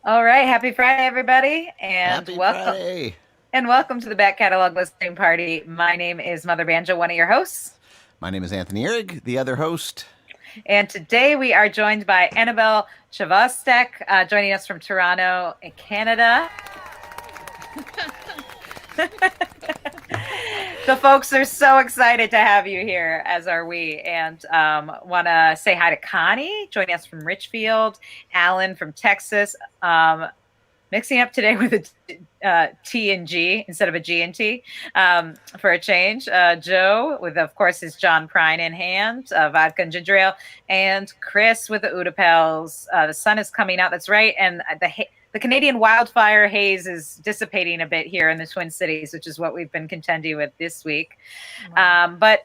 All right, happy Friday, everybody, Happy Friday. and welcome to the back catalog listening party. My name is Mother Banjo, one of your hosts, My name is Anthony Ihrig, the other host. and today we are joined by Annabelle Chvostek, joining us from Toronto, Canada. The folks are so excited to have you here, as are we, and want to say hi to Connie, joining us from Richfield, Alan from Texas. Mixing up today with a T and G instead of a G and T for a change. Joe with, of course, his John Prine in hand, vodka and ginger ale, and Chris with the Utapels. The sun is coming out. That's right, and the Canadian wildfire haze is dissipating a bit here in the Twin Cities, which is what we've been contending with this week. But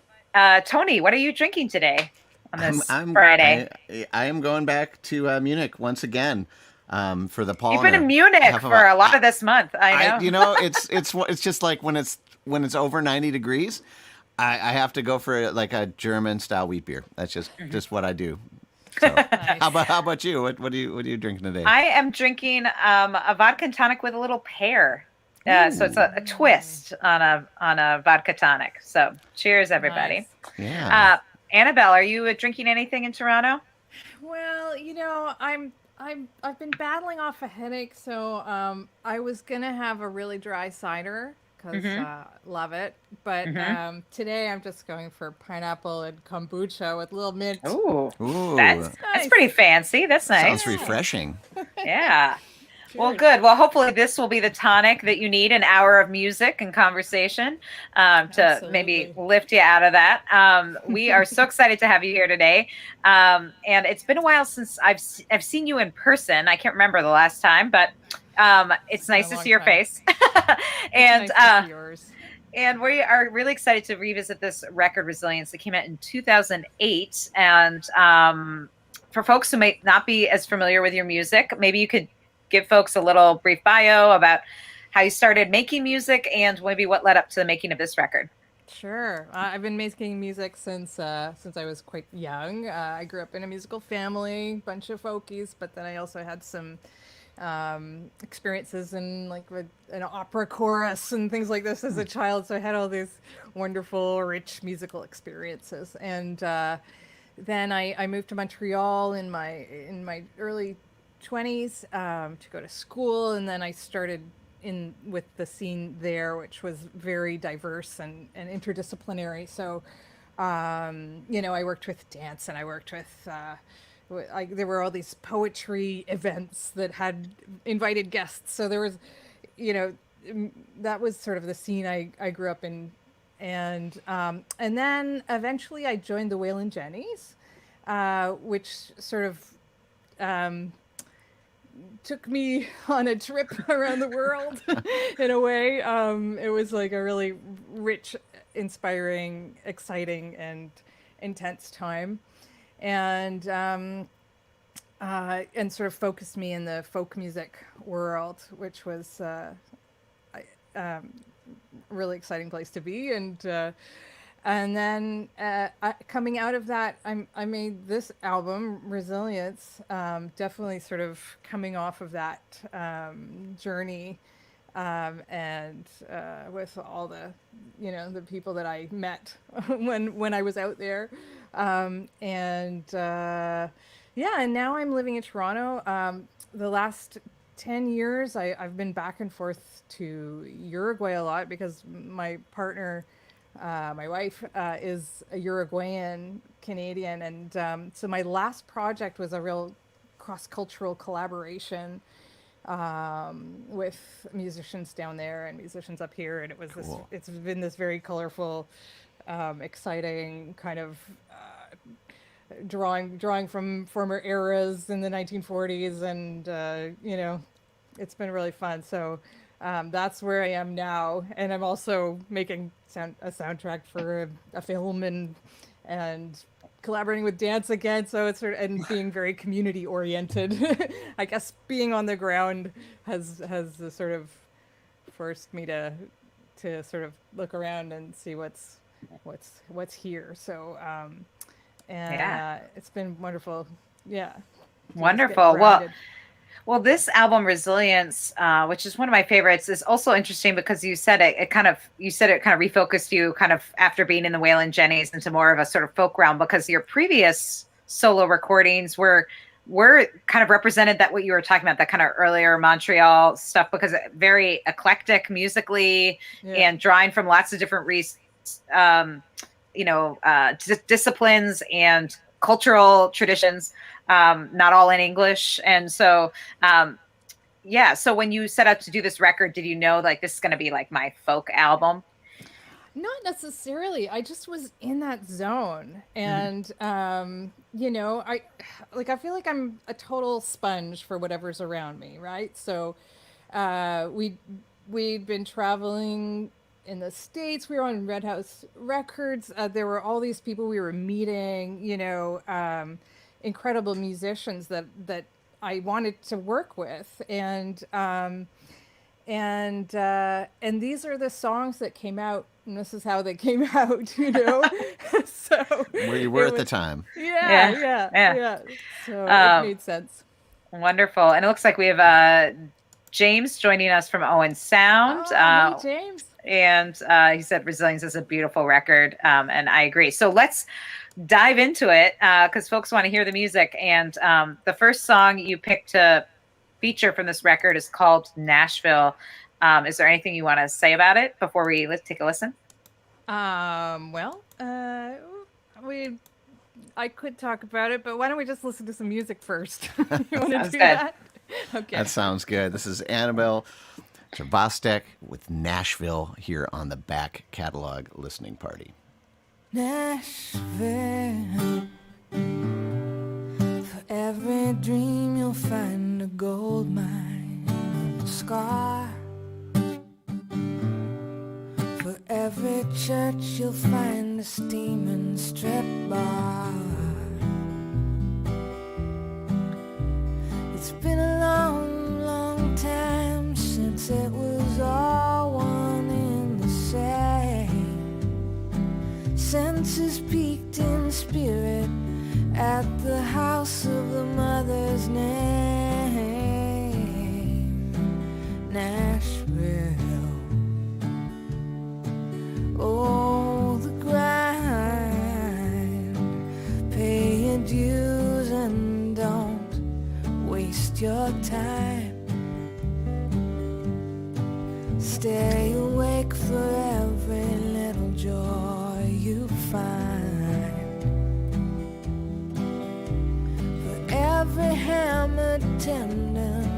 Tony, what are you drinking today on I'm this I'm Friday? I am going back to Munich once again for the You've been in Polliner. Munich Half of for a lot of this month. I I know. it's just like when it's over 90 degrees, I have to go for like a German style wheat beer. That's just what I do. So Nice. how about you? What are you drinking today? I am drinking a vodka and tonic with a little pear. So it's Ooh, a twist on a vodka tonic. So cheers, everybody. Nice. yeah. Uh, Annabelle, are you drinking anything in Toronto? Well, I've been battling off a headache, so I was gonna have a really dry cider because Mm-hmm. love it. But Mm-hmm. today I'm just going for pineapple and kombucha with a little mint. Oh, Ooh, that's pretty Nice. fancy. That's sounds nice. Yeah. refreshing. Yeah. Well, Cheers. good. Well, hopefully this will be the tonic that you need, an hour of music and conversation to maybe Absolutely. lift you out of that. We are so excited to have you here today. And it's been a while since I've seen you in person. I can't remember the last time, but it's It's been nice a to see long your time. face. It's and nice to see yours. and we are really excited to revisit this record, Resilience, that came out in 2008. And for folks who may not be as familiar with your music, maybe you could give folks a little brief bio about how you started making music and maybe what led up to the making of this record. Sure. I've been making music since I was quite young. I grew up in a musical family, bunch of folkies, but then I also had some experiences in like with an opera chorus and things like this as a child. So I had all these wonderful, rich musical experiences. And then I moved to Montreal in my early 20s to go to school, and then I started in with the scene there, which was very diverse and interdisciplinary. So, I worked with dance and I worked with. There were all these poetry events that had invited guests. So there was, you know, that was sort of the scene I grew up in, and then eventually I joined the Waylon Jennies, which sort of um, took me on a trip around the world in a way. It was like a really rich, inspiring, exciting, and intense time, and sort of focused me in the folk music world, which was really exciting place to be. And then coming out of that, I made this album, Resilience, definitely sort of coming off of that journey, and with all the people that I met when I was out there, yeah, and now I'm living in Toronto. The last 10 years, I've been back and forth to Uruguay a lot because my partner, my wife, is a Uruguayan Canadian. And so my last project was a real cross cultural collaboration with musicians down there and musicians up here. And Cool. it's been this very colorful, exciting kind of drawing from former eras in the 1940s, and it's been really fun. So that's where I am now, and I'm also making a soundtrack for a film, and collaborating with dance again. So it's sort of, and being very community oriented. I guess being on the ground has sort of forced me to sort of look around and see what's here. So and Yeah. it's been wonderful. Yeah, to just get Wonderful. Well, grounded. Well, this album, Resilience, which is one of my favorites, is also interesting because you said it kind of refocused you kind of after being in the Waylon Jennings into more of a sort of folk realm, because your previous solo recordings were kind of represented that what you were talking about, that kind of earlier Montreal stuff, because very eclectic musically and drawing from lots of different disciplines and cultural traditions, not all in English. And so, so when you set out to do this record, did you know like this is going to be like my folk album? Not necessarily. I just was in that zone. And, I feel like I'm a total sponge for whatever's around me, right? So we'd been traveling in the States. We were on Red House Records. There were all these people we were meeting, incredible musicians that I wanted to work with. And these are the songs that came out, and this is how they came out, So where you were at the time. Yeah. So it made sense. Wonderful. And it looks like we have James joining us from Owen Sound. Hey, James. And he said Resilience is a beautiful record, and I agree. So let's dive into it, because folks want to hear the music. And the first song you picked to feature from this record is called Nashville. Is there anything you want to say about it before let's take a listen? I could talk about it, but why don't we just listen to some music first? You want to do good. that? Okay. That sounds good. This is Annabelle Chvostek with Nashville here on the Back Catalog Listening Party. Nashville, for every dream you'll find a gold mine, a scar. For every church you'll find a steaming strip bar. It's been a long, long time since it was all one and the same. Senses peaked in spirit at the house of the mother's name, Nashville. Oh, the grind. Pay your dues and don't waste your time. Stay awake for every little joy you find. For every hammered tendon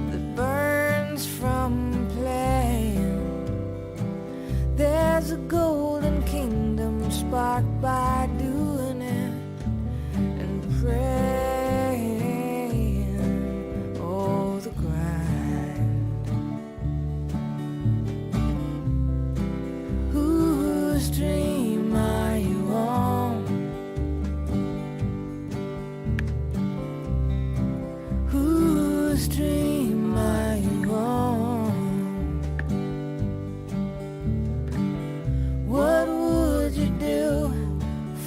that burns from playing, there's a golden kingdom sparked by doing it and praying. Oh, the grind. Whose dream are you on? Whose dream are you on? What would you do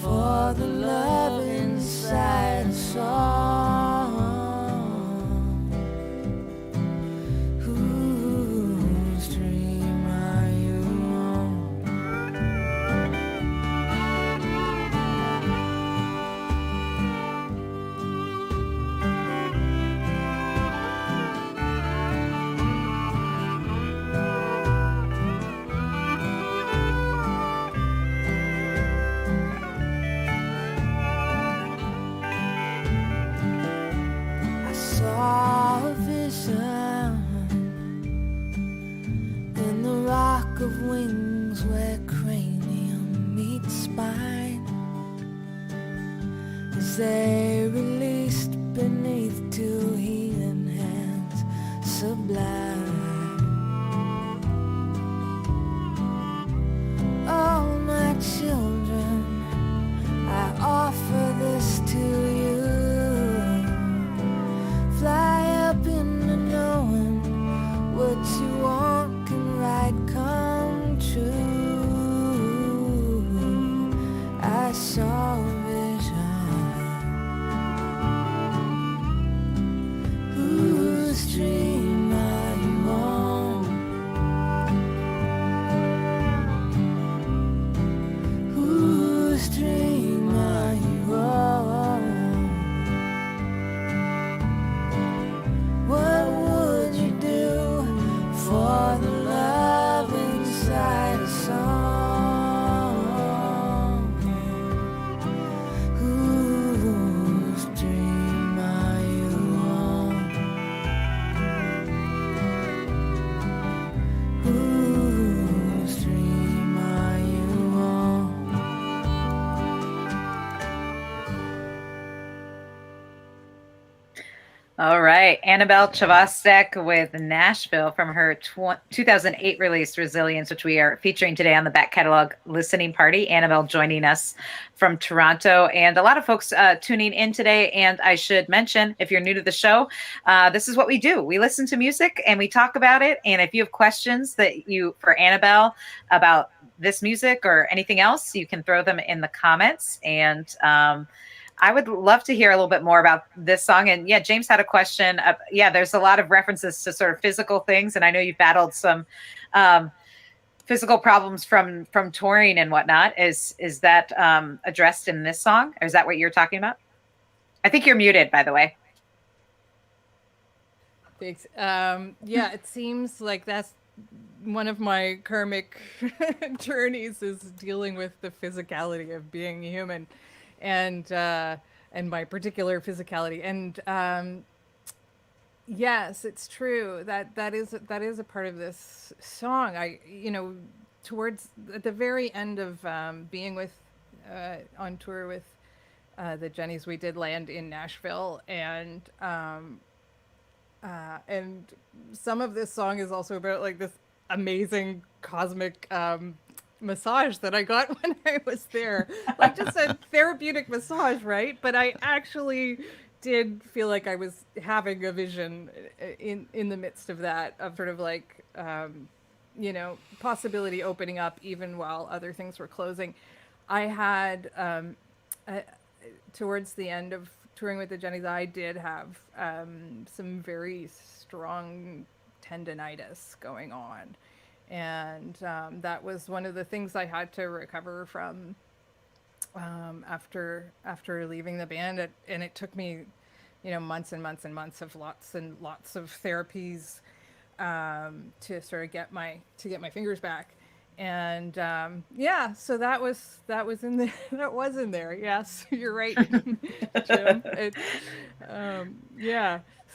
for the love inside a song? Whose dream are you on? I saw a vision in the rock of wings where cranium meets spine, as they released beneath two healing hands sublime. Oh, my children, I offer this to you. Fly up into knowing what you want can right come true. I saw a vision. All right. Annabelle Chvostek with Nashville from her 2008 release Resilience, which we are featuring today on the back catalog listening party. Annabelle joining us from Toronto, and a lot of folks tuning in today. And I should mention, if you're new to the show, this is what we do. We listen to music and we talk about it. And if you have questions for Annabelle about this music or anything else, you can throw them in the comments. And I would love to hear a little bit more about this song. And yeah, James had a question. There's a lot of references to sort of physical things, and I know you've battled some physical problems from touring and whatnot. Is that addressed in this song, or is that what you're talking about? I think you're muted, by the way. Thanks. Yeah, it seems like that's one of my karmic journeys, is dealing with the physicality of being human. And my particular physicality, and yes, it's true that is a part of this song. Towards at the very end of being with on tour with the Jennies, we did land in Nashville, and some of this song is also about like this amazing cosmic massage that I got when I was there, like just a therapeutic massage, right? But I actually did feel like I was having a vision in the midst of that, of sort of like possibility opening up even while other things were closing. I had towards the end of touring with the Jennies, I did have some very strong tendinitis going on. And that was one of the things I had to recover from after leaving the band. And it took me, months and months and months of lots and lots of therapies to sort of get my fingers back. And so that was in there. That was in there. Yes, you're right, Jim.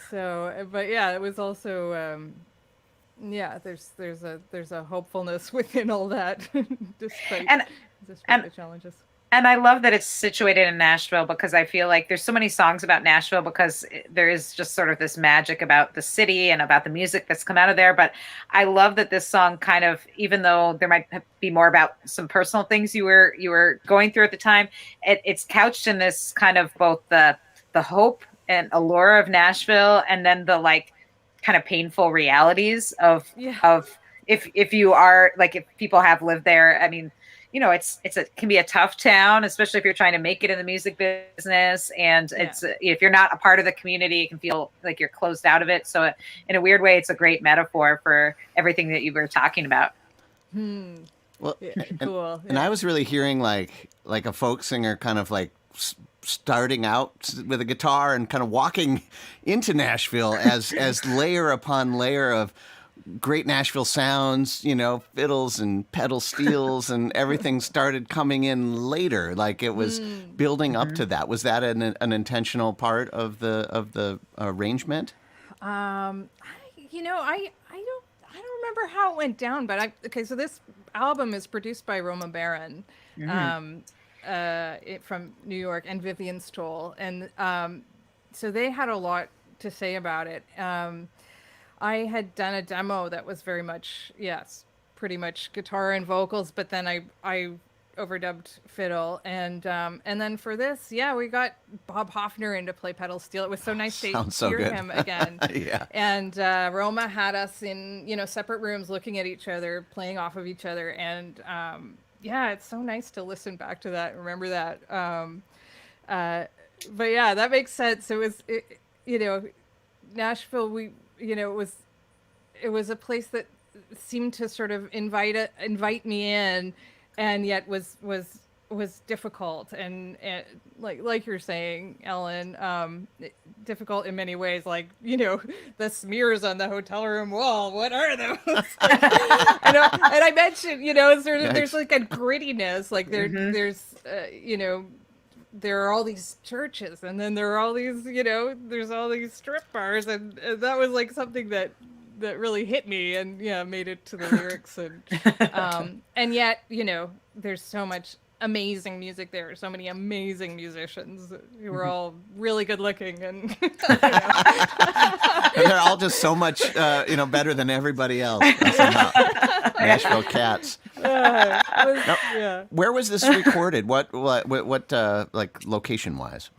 So, but yeah, it was also. There's a hopefulness within all that, despite the challenges. And I love that it's situated in Nashville, because I feel like there's so many songs about Nashville, because there is just sort of this magic about the city and about the music that's come out of there. But I love that this song kind of, even though there might be more about some personal things you were going through at the time, it's couched in this kind of both the hope and allure of Nashville, and then the like kind of painful realities of if you are like, if people have lived there. I mean, can be a tough town, especially if you're trying to make it in the music business, and if you're not a part of the community, it can feel like you're closed out of it. So in a weird way, it's a great metaphor for everything that you were talking about. Well, cool. And I was really hearing like a folk singer kind of like starting out with a guitar and kind of walking into Nashville as layer upon layer of great Nashville sounds, fiddles and pedal steels, and everything started coming in later. Like it was building up to that. Was that an intentional part of the arrangement? I don't remember how it went down, but so this album is produced by Roma Barron. From New York, and Vivian Stoll, and so they had a lot to say about it. I had done a demo that was very much, pretty much guitar and vocals, but then I overdubbed fiddle, and then for this, we got Bob Hoffner in to play pedal steel. It was so nice to hear him again. Yeah. And Roma had us in separate rooms, looking at each other, playing off of each other, and it's so nice to listen back to that and remember that. But yeah, that makes sense. It was Nashville. It was a place that seemed to sort of invite me in, and yet was difficult, and like you're saying, Ellen, difficult in many ways. Like the smears on the hotel room wall. What are those? and I mentioned there's like a grittiness. Like there's there are all these churches, and then there are all these there's all these strip bars, and that was like something that really hit me, and made it to the lyrics, and yet there's so much amazing music there. So many amazing musicians who were all really good looking, and And they're all just so much, better than everybody else. Somehow. Nashville cats. yeah. Where was this recorded? What like location wise?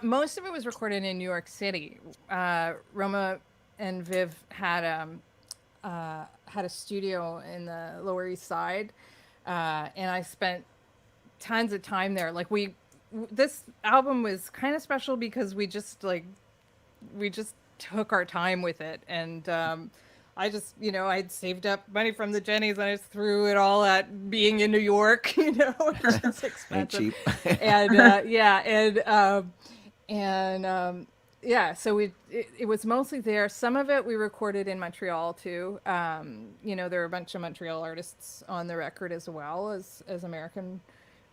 Most of it was recorded in New York City. Roma and Viv had a studio in the Lower East Side, and I spent tons of time there. Like this album was kind of special because we just took our time with it, and I just, I'd saved up money from the Jennies and I just threw it all at being in New York, which is expensive. Ain't cheap. And so it was mostly there. Some of it we recorded in Montreal too. There were a bunch of Montreal artists on the record as well as American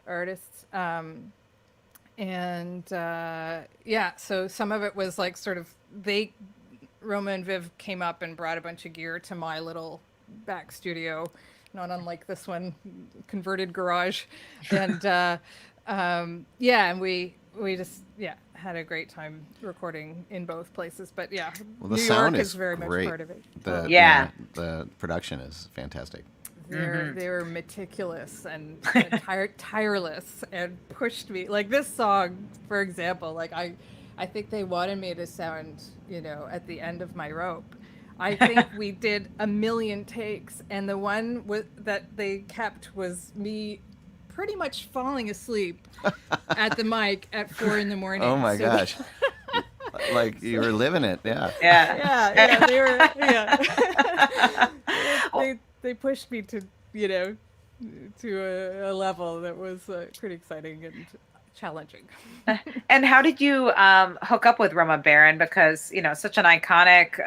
artists. So some of it was like sort of Roma and Viv came up and brought a bunch of gear to my little back studio, not unlike this one, converted garage. And and we just had a great time recording in both places. But well, the New sound York is very great. much part of it. The production is fantastic. They were meticulous and tireless and pushed me. Like this song, for example, like I think they wanted me to sound, at the end of my rope. I think we did 1 million takes, and the one that they kept was me pretty much falling asleep at the mic at 4 a.m. Oh my gosh. Like you were living it, yeah. Yeah, they were, they pushed me to, to a level that was pretty exciting and challenging. And how did you hook up with Roma Barron? Because, such an iconic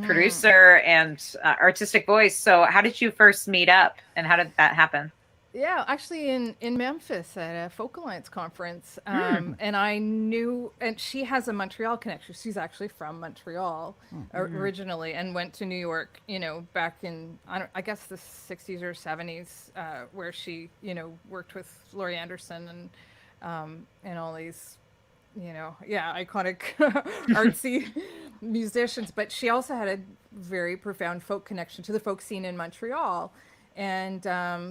producer and artistic voice. So how did you first meet up, and how did that happen? Yeah, actually in Memphis at a Folk Alliance conference. And I knew, and she has a Montreal connection. She's actually from Montreal originally, and went to New York, back in, I guess the 60s or 70s, where she, worked with Laurie Anderson and all these, iconic artsy musicians. But she also had a very profound folk connection to the folk scene in Montreal, and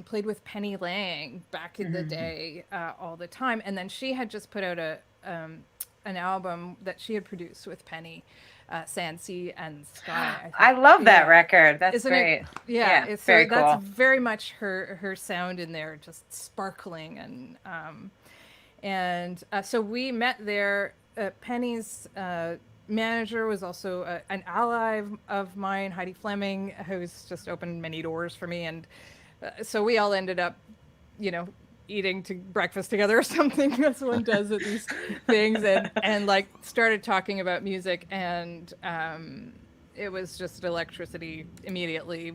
played with Penny Lang back in the day all the time. And then she had just put out an album that she had produced with Penny, Sand, Sea, and Sky. I love that record. That's Isn't great. It? It's very cool. That's very much her sound in there, just sparkling. And so we met there. Penny's manager was also an ally of mine, Heidi Fleming, who's just opened many doors for me. And so we all ended up, eating breakfast together or something, as one does at these things, and like started talking about music, and it was just electricity immediately.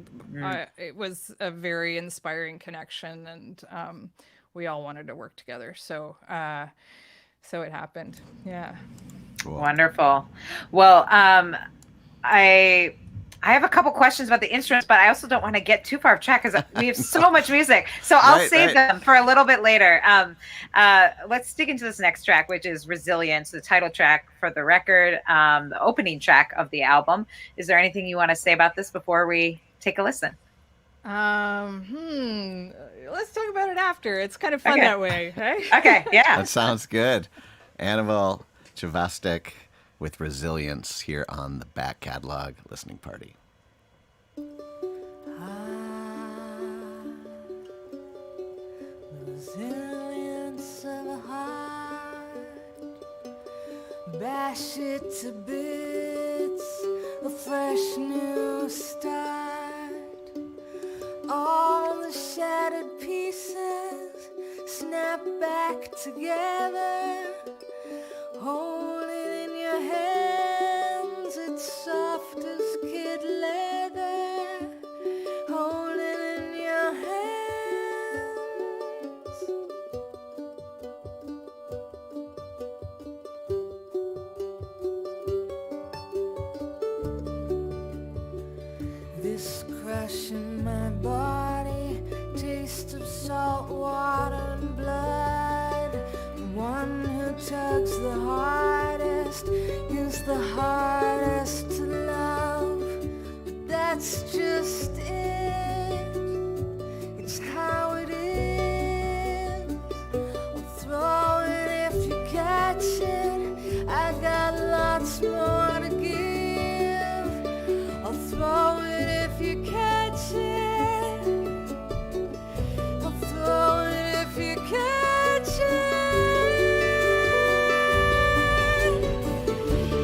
It was a very inspiring connection, and we all wanted to work together. So it happened. Yeah. Cool. Wonderful. Well, I have a couple questions about the instruments, but I also don't want to get too far off track because we have so much music. So I'll save them for a little bit later. Let's dig into this next track, which is Resilience, the title track for the record, the opening track of the album. Is there anything you want to say about this before we take a listen? Let's talk about it after. It's kind of fun that way. Hey? Okay, yeah. That sounds good. Annabelle Chvostek with Resilience here on the Back Catalog Listening Party. Resilience of a heart, bash it to bits, a fresh new start. All the shattered pieces snap back together. Hold it in your hands, it's soft as kid leather. Hold it in your hands. This crush in my body tastes taste of salt water and blood. The one who tugs the hardest is the hardest to love. But that's just it. It's how it is. I'll throw it if you catch it. I got lots more to give. I'll throw it if you catch it. I'll throw it if you catch it.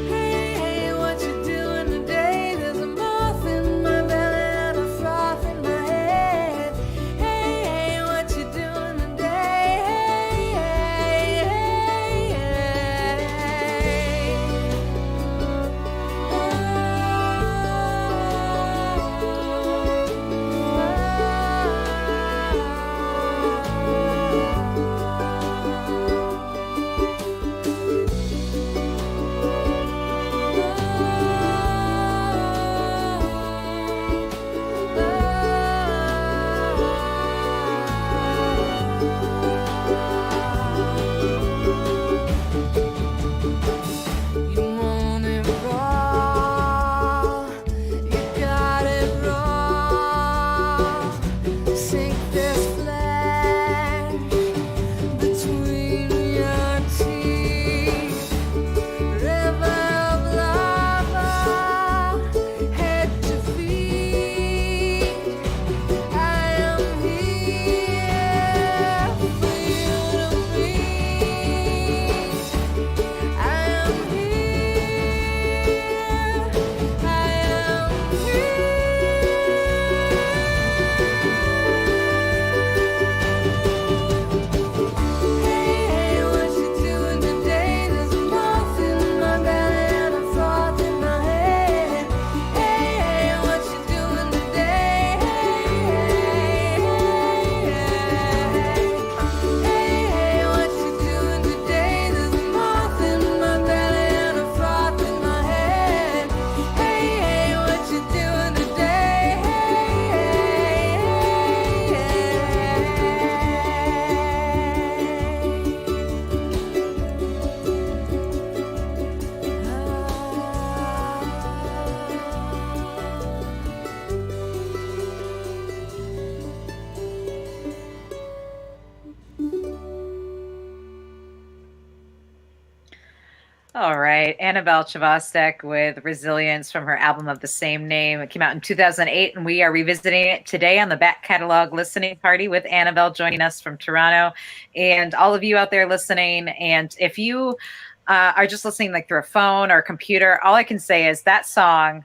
Hey, hey, what you doing today? There's a moth in my belly and a froth in my head. Hey, hey, what you doing today? Hey, hey, You want it raw, you got it raw. Sink this flag between your teeth. River of lava, head to feet. I am here for you to meet. I am here. I am Hey, hey, what you doing today? There's a moth in my belly and a froth in my head. Hey, hey, what you doing today? Hey, hey, what you doing today? There's a moth in my belly and a froth in my head. Hey, hey, what you doing today? All right. Annabelle Chvostek with Resilience from her album of the same name. It came out in 2008, and we are revisiting it today on the Back Catalog Listening Party with Annabelle joining us from Toronto, and all of you out there listening. And if you are just listening like through a phone or a computer, all I can say is that song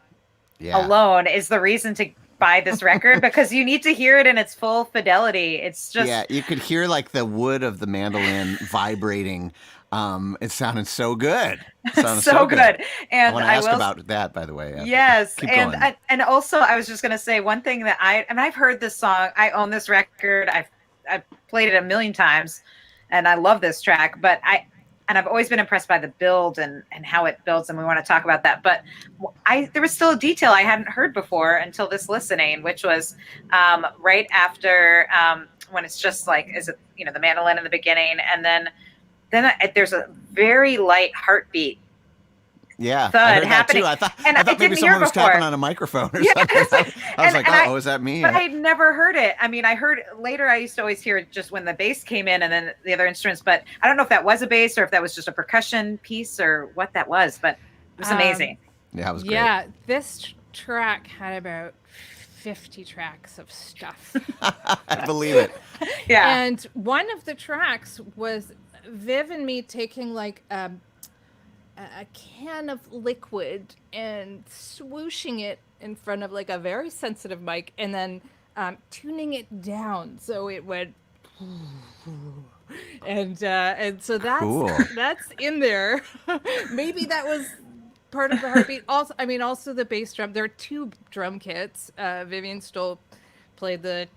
alone is the reason to buy this record because you need to hear it in its full fidelity. It's just you could hear like the wood of the mandolin vibrating. It sounded so good. It sounded so good. And I want to ask about that, by the way. Yes, Keep going. and also I was just going to say one thing that I've heard this song. I own this record. I've played it a million times, and I love this track. But I've always been impressed by the build and how it builds, and we want to talk about that. But there was still a detail I hadn't heard before until this listening, which was right after when it's just like the mandolin in the beginning, and then there's a very light heartbeat. Yeah, thud I heard happening. that too. I thought maybe someone was tapping on a microphone or something. I was like, oh, is that me? But I'd never heard it. I mean, I heard later. I used to always hear it just when the bass came in and then the other instruments. But I don't know if that was a bass or if that was just a percussion piece or what that was. But it was amazing. Yeah, it was great. Yeah, this track had about 50 tracks of stuff. I believe it. Yeah. And one of the tracks was Viv and me taking like a can of liquid and swooshing it in front of like a very sensitive mic and then tuning it down so it went and so that's Cool. that's in there. Maybe that was part of the heartbeat. Also the bass drum. There are two drum kits. Vivian Stoll played the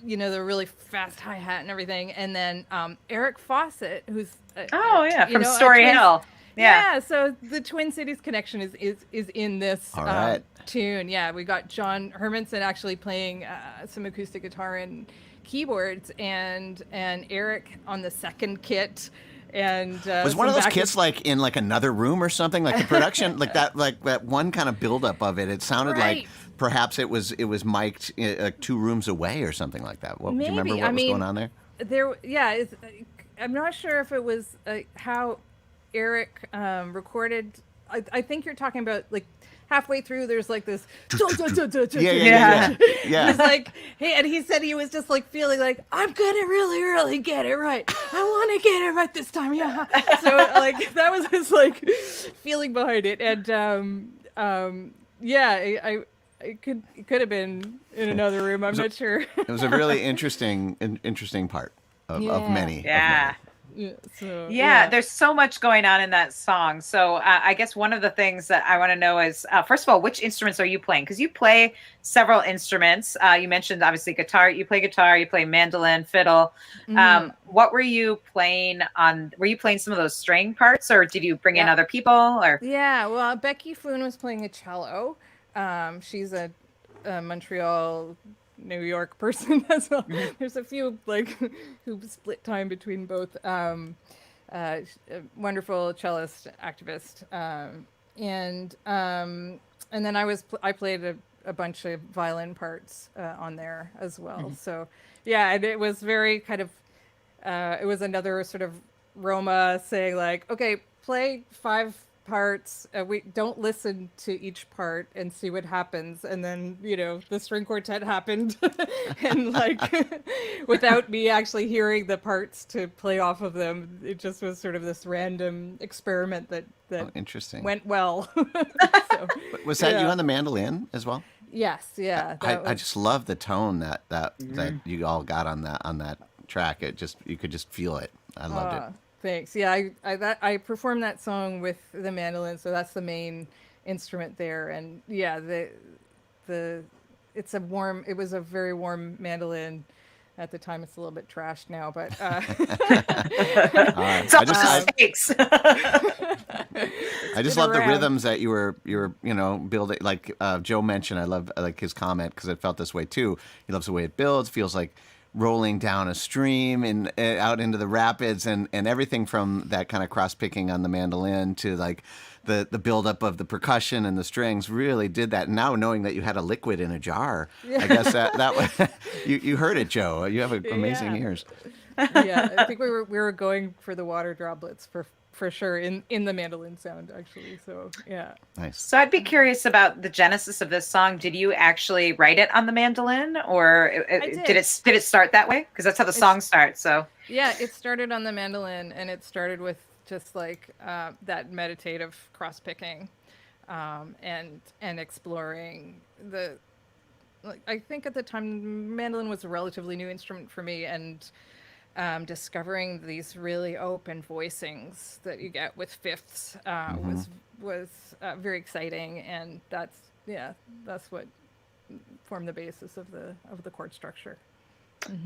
really fast hi-hat and everything, and then Eric Fawcett, who's from Story Hill. Yeah, so the Twin Cities connection is in this All right. tune. Yeah, we got John Hermanson actually playing some acoustic guitar and keyboards, and Ihrig on the second kit. And Was one of those kits like in like another room or something? Like the production, like that one kind of buildup of it. It sounded like perhaps it was mic'd like 2 rooms away or something like that. Do you remember what was going on there? I'm not sure if it was how Ihrig recorded. I think you're talking about like halfway through. There's like this. Yeah. He's like, hey, and he said he was just like feeling like I'm gonna really get it right. I want to get it right this time. Yeah. So like that was his like feeling behind it, and it could have been in another room. I'm not sure. It was a really interesting part of many. Yeah. So, there's so much going on in that song. So I guess one of the things that I want to know is, first of all, which instruments are you playing? Because you play several instruments. You mentioned obviously guitar. You play mandolin, fiddle. What were you playing on? Were you playing some of those string parts, or did you bring in other people? Or well, Becky Foon was playing a cello. She's a Montreal, New York person as well. There's a few like who split time between both. Wonderful cellist, activist, and then I played a bunch of violin parts on there as well. So and it was very kind of it was another sort of Roma saying like, okay, play 5 parts. We don't listen to each part and see what happens. And then, the string quartet happened and like without me actually hearing the parts to play off of them, it just was sort of this random experiment that interesting. went well. So, was that you on the mandolin as well? Yes. Yeah. I just love the tone that you all got on that track. You could just feel it. I loved it. Thanks. Yeah, I performed that song with the mandolin, so that's the main instrument there. And yeah, it was a very warm mandolin at the time. It's a little bit trashed now, but it's all mistakes. I just love the rhythms that you were building. Like Joe mentioned, I love his comment because it felt this way too. He loves the way it builds. Feels like rolling down a stream and out into the rapids, and everything from that kind of cross picking on the mandolin to like the buildup of the percussion and the strings really did that. And now knowing that you had a liquid in a jar, I guess that was, you heard it, Joe. You have amazing ears. Yeah, I think we were going for the water droplets for sure in the mandolin sound actually. So yeah. Nice. So I'd be curious about the genesis of this song. Did you actually write it on the mandolin, or did it start that way? Because that's how the song starts. So yeah, it started on the mandolin, and it started with just like that meditative cross picking, and exploring the. Like, I think at the time mandolin was a relatively new instrument for me, and discovering these really open voicings that you get with fifths was very exciting, and that's what formed the basis of the chord structure.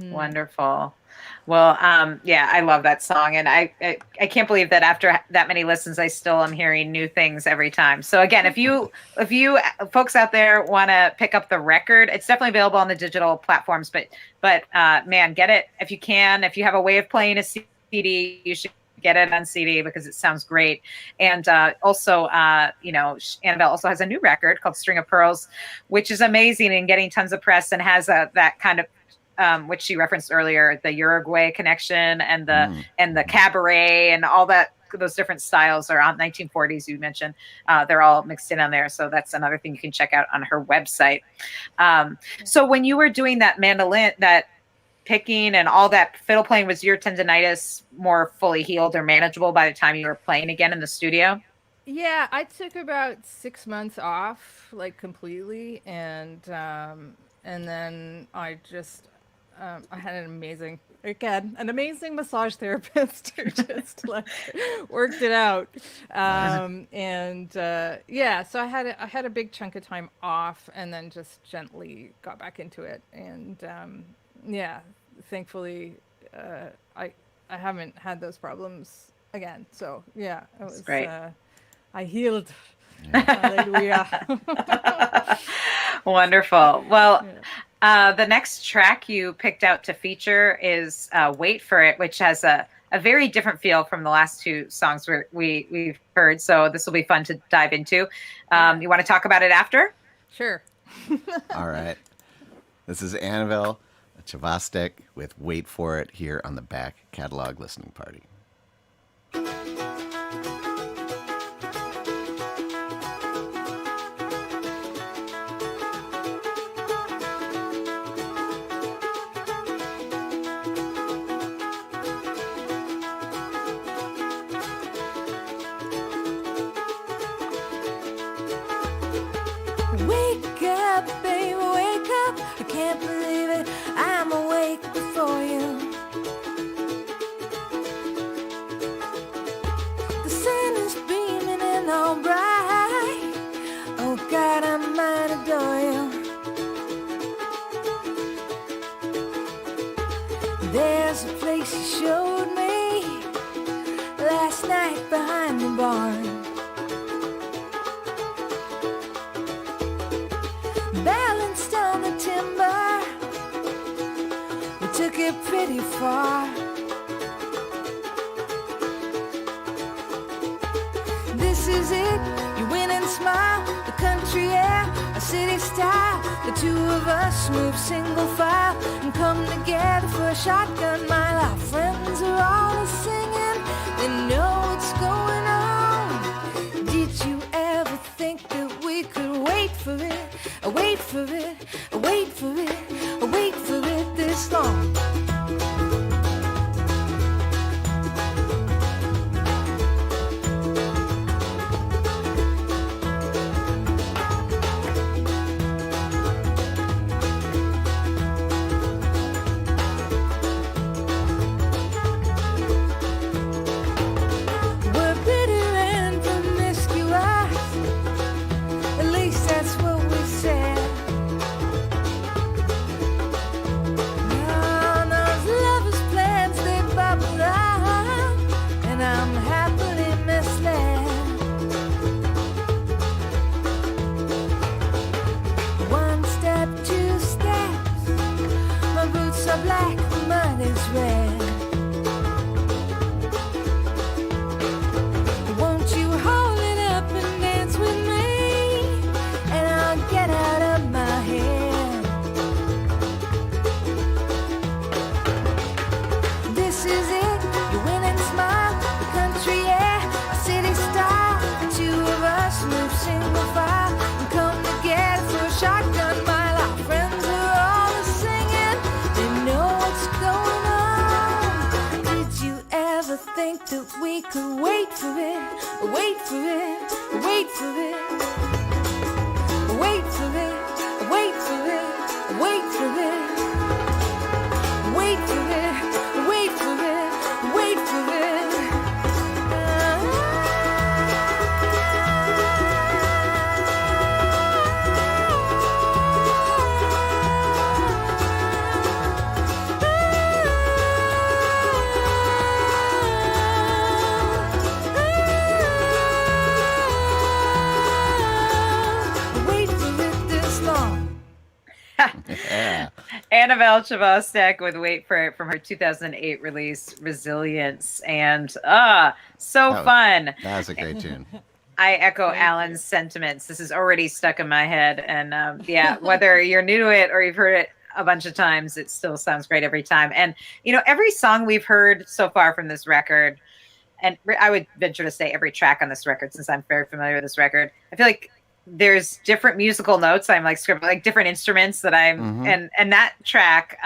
Wonderful. Well, I love that song, and I can't believe that after that many listens, I still am hearing new things every time. So again, if you folks out there want to pick up the record, it's definitely available on the digital platforms. But man, get it if you can. If you have a way of playing a CD, you should get it on CD because it sounds great. And also, Annabelle also has a new record called String of Pearls, which is amazing and getting tons of press, and has that kind of which she referenced earlier, the Uruguay connection and the cabaret and all that. Those different styles are on 1940s. You mentioned they're all mixed in on there, so that's another thing you can check out on her website. So when you were doing that mandolin, that picking and all that fiddle playing, was your tendinitis more fully healed or manageable by the time you were playing again in the studio? Yeah, I took about 6 months off, like completely, and then I just. I had an amazing massage therapist who just like worked it out, so I had a big chunk of time off, and then just gently got back into it, and thankfully I haven't had those problems again. So yeah, it was great. I healed. Hallelujah. Wonderful. Well, the next track you picked out to feature is Wait for It, which has a very different feel from the last two songs we've heard. So this will be fun to dive into. You want to talk about it after? Sure. All right. This is Annabelle Chvostek with Wait for It here on the Back Catalog Listening Party. Wake up, baby, wake up. I can't believe it. I'm awake before you. The sun is beaming and all bright. Oh God, I might adore you. There's a place you showed me last night behind the barn. Balanced on the timber, we took it pretty far. This is it, you win and smile. The country air, a city style. The two of us move single file and come together for a shotgun mile. Our friends are all singing, they know what's going on. Did you ever think that we could wait for it? Wait for it, wait for it, wait for it this long. We're bitter and promiscuous, at least that's what we said. Now those lovers' plans, they bubble up, and I'm happily misled. One step, two steps, my boots are black, the mud is red. Won't you hold it up and dance with me, and I'll get out of my head. This is it, you win and smile. The country air, a city style. The two of us move single file and come together for a shotgun mile. Our friends are all singing, they know what's going on. Did you ever think that we could wait for it? Wait for it, wait for it, wait for it, wait for it, wait for it, wait for it, wait for it, wait for it. Wait for it this long. Yeah. Annabelle Chvostek with Wait for It from her 2008 release Resilience. And so Oh. fun. That was a great tune. I echo Alan's sentiments. This is already stuck in my head. And yeah, whether you're new to it or you've heard it a bunch of times, it still sounds great every time. And, every song we've heard so far from this record, and I would venture to say every track on this record, since I'm very familiar with this record, I feel like there's different musical notes. I'm like scribbling, like different instruments that I'm, and that track,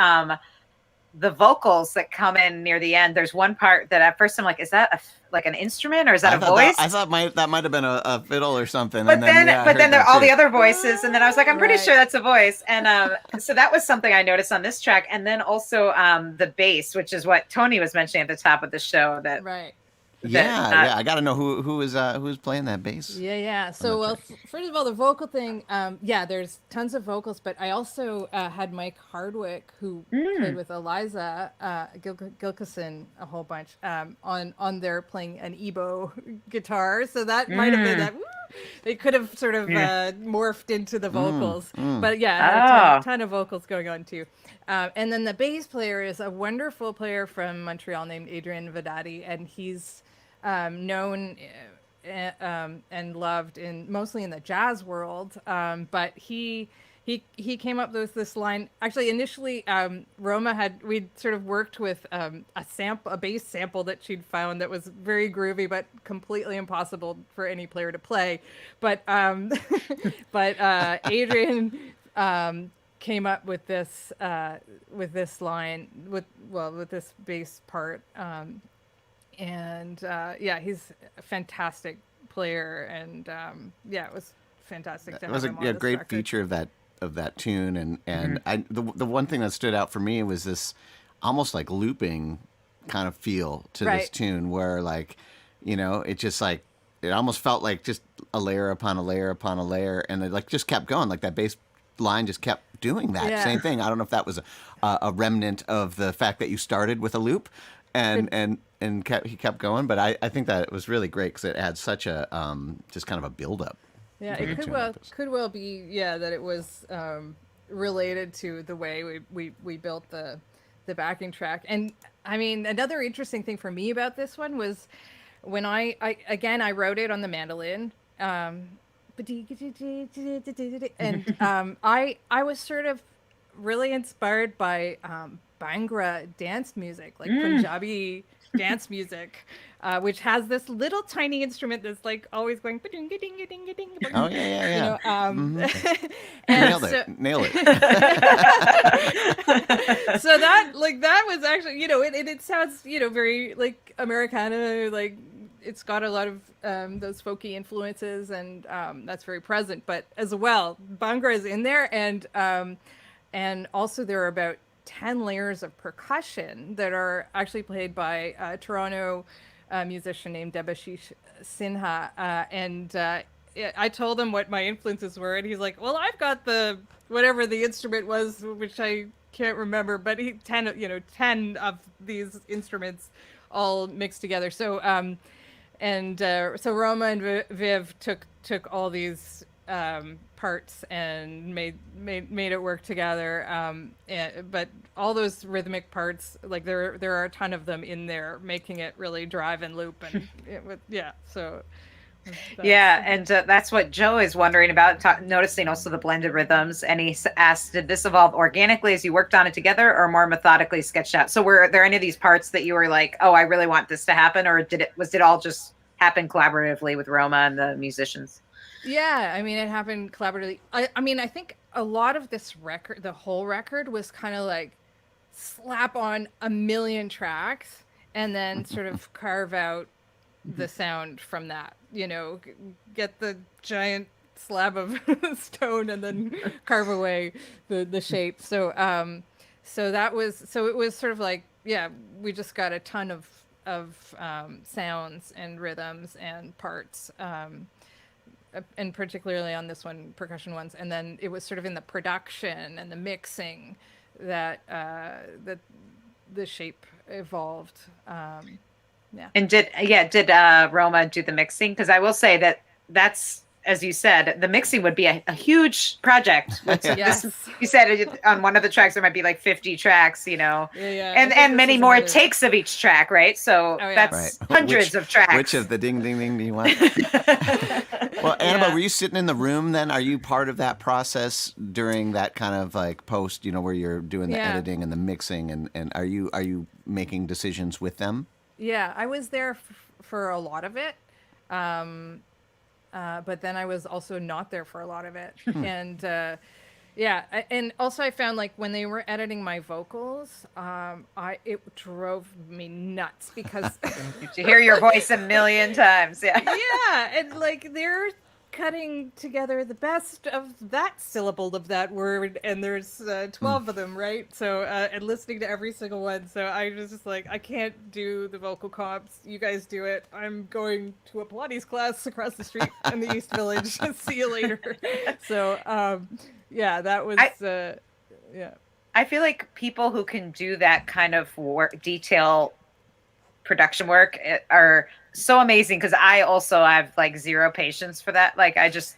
the vocals that come in near the end, there's one part that at first I'm like, is that like an instrument or is that a voice? I thought that might have been a fiddle or something. But and then there are all the other voices, and then I was like, I'm pretty Right. sure that's a voice. And so that was something I noticed on this track. And then also the bass, which is what Tony was mentioning at the top of the show. That Right. Yeah. I got to know who's playing that bass. Yeah. So, well, first of all, the vocal thing, there's tons of vocals, but I also had Mike Hardwick, who played with Eliza Gilkison a whole bunch, on there playing an Ebo guitar. So that might have been that. It could have sort of morphed into the vocals, but yeah, it had a ton of vocals going on too. And then the bass player is a wonderful player from Montreal named Adrian Vedati, and he's known and loved mostly in the jazz world. But he came up with this line. Actually, initially, we'd sort of worked with a bass sample that she'd found that was very groovy, but completely impossible for any player to play. But Adrian came up with this line with this bass part. He's a fantastic player, and it was fantastic to have him on this great record. feature of that tune, and the one thing that stood out for me was this almost like looping kind of feel to this tune, where it just it almost felt like just a layer upon a layer upon a layer, and it just kept going, like that bass line just kept doing that same thing. I don't know if that was a remnant of the fact that you started with a loop and he kept going, but I think that it was really great because it had such a just kind of a build up. Yeah, it could well be that it was related to the way we built the backing track. And I mean, another interesting thing for me about this one was when I wrote it on the mandolin, and I was sort of really inspired by Bhangra dance music, like Punjabi dance music, which has this little tiny instrument that's like always going. Oh yeah. Nail it. So that was actually, it sounds, very like Americana, like it's got a lot of those folky influences, and that's very present. But as well, Bhangra is in there, and also there are about 10 layers of percussion that are actually played by a Toronto musician named Debashish Sinha. I told him what my influences were, and he's like, well, I've got whatever the instrument was, which I can't remember, but 10 of these instruments all mixed together. So, so Roma and Viv took all these parts and made it work together. But all those rhythmic parts, like there are a ton of them in there, making it really drive and loop, and so. And that's what Joe is wondering about, noticing also the blended rhythms. And he asked, did this evolve organically as you worked on it together, or more methodically sketched out? So were there any of these parts that you were like, oh, I really want this to happen, or did it all just happen collaboratively with Roma and the musicians? Yeah, I mean, it happened collaboratively. I mean, I think a lot of this record, the whole record, was kind of like slap on a million tracks and then sort of carve out the sound from that, get the giant slab of stone and then carve away the shape. So it was sort of like, we just got a ton of sounds and rhythms and parts, and particularly on this one, percussion ones. And then it was sort of in the production and the mixing that the shape evolved. And did Roma do the mixing? Because I will say that's, as you said, the mixing would be a huge project. Yes. You said on one of the tracks there might be like 50 tracks, and many more takes of each track, right? So that's hundreds of tracks. Which of the ding ding ding do you want? Well, Annabelle, were you sitting in the room then? Are you part of that process during that kind of like post, where you're doing the editing and the mixing, and are you making decisions with them? Yeah, I was there for a lot of it. But then I was also not there for a lot of it. And and also I found like when they were editing my vocals, it drove me nuts because to hear your voice a million times. Yeah. Yeah, and like they're cutting together the best of that syllable of that word, and there's 12 of them, right? So and listening to every single one, so I was just like, I can't do the vocal comps. You guys do it. I'm going to a Pilates class across the street in the East Village. See you later. So yeah, that was yeah. I feel like people who can do that kind of work, detail production work, are so amazing, because I also have like zero patience for that. Like, I just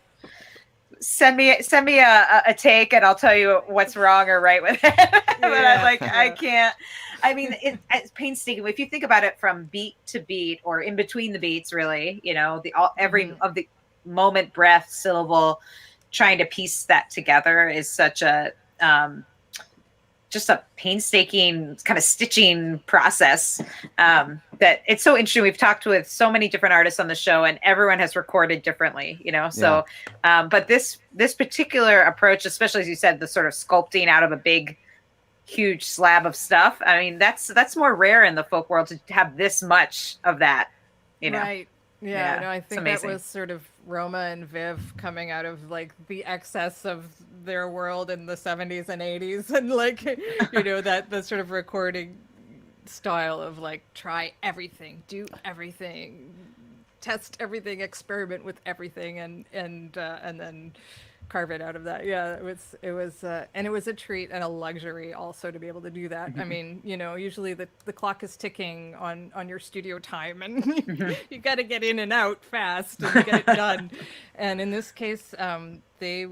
send me a take and I'll tell you what's wrong or right with it. But I'm like, I can't. I mean, it's painstaking. If you think about it from beat to beat, or in between the beats, really, every of the moment, breath, syllable, trying to piece that together is such a just a painstaking kind of stitching process, that it's so interesting. We've talked with so many different artists on the show, and everyone has recorded differently, so but this particular approach, especially as you said, the sort of sculpting out of a big huge slab of stuff, I mean, that's more rare in the folk world, to have this much of that, Right. Yeah, no, I think that amazing. was sort of Roma and Viv coming out of like the excess of their world in the 70s and 80s, and like, that the sort of recording style of like, try everything, do everything, test everything, experiment with everything, and then carve it out of that. Yeah, it was and it was a treat and a luxury also to be able to do that. I mean, usually the clock is ticking on your studio time, and you got to get in and out fast and get it done. And in this case, they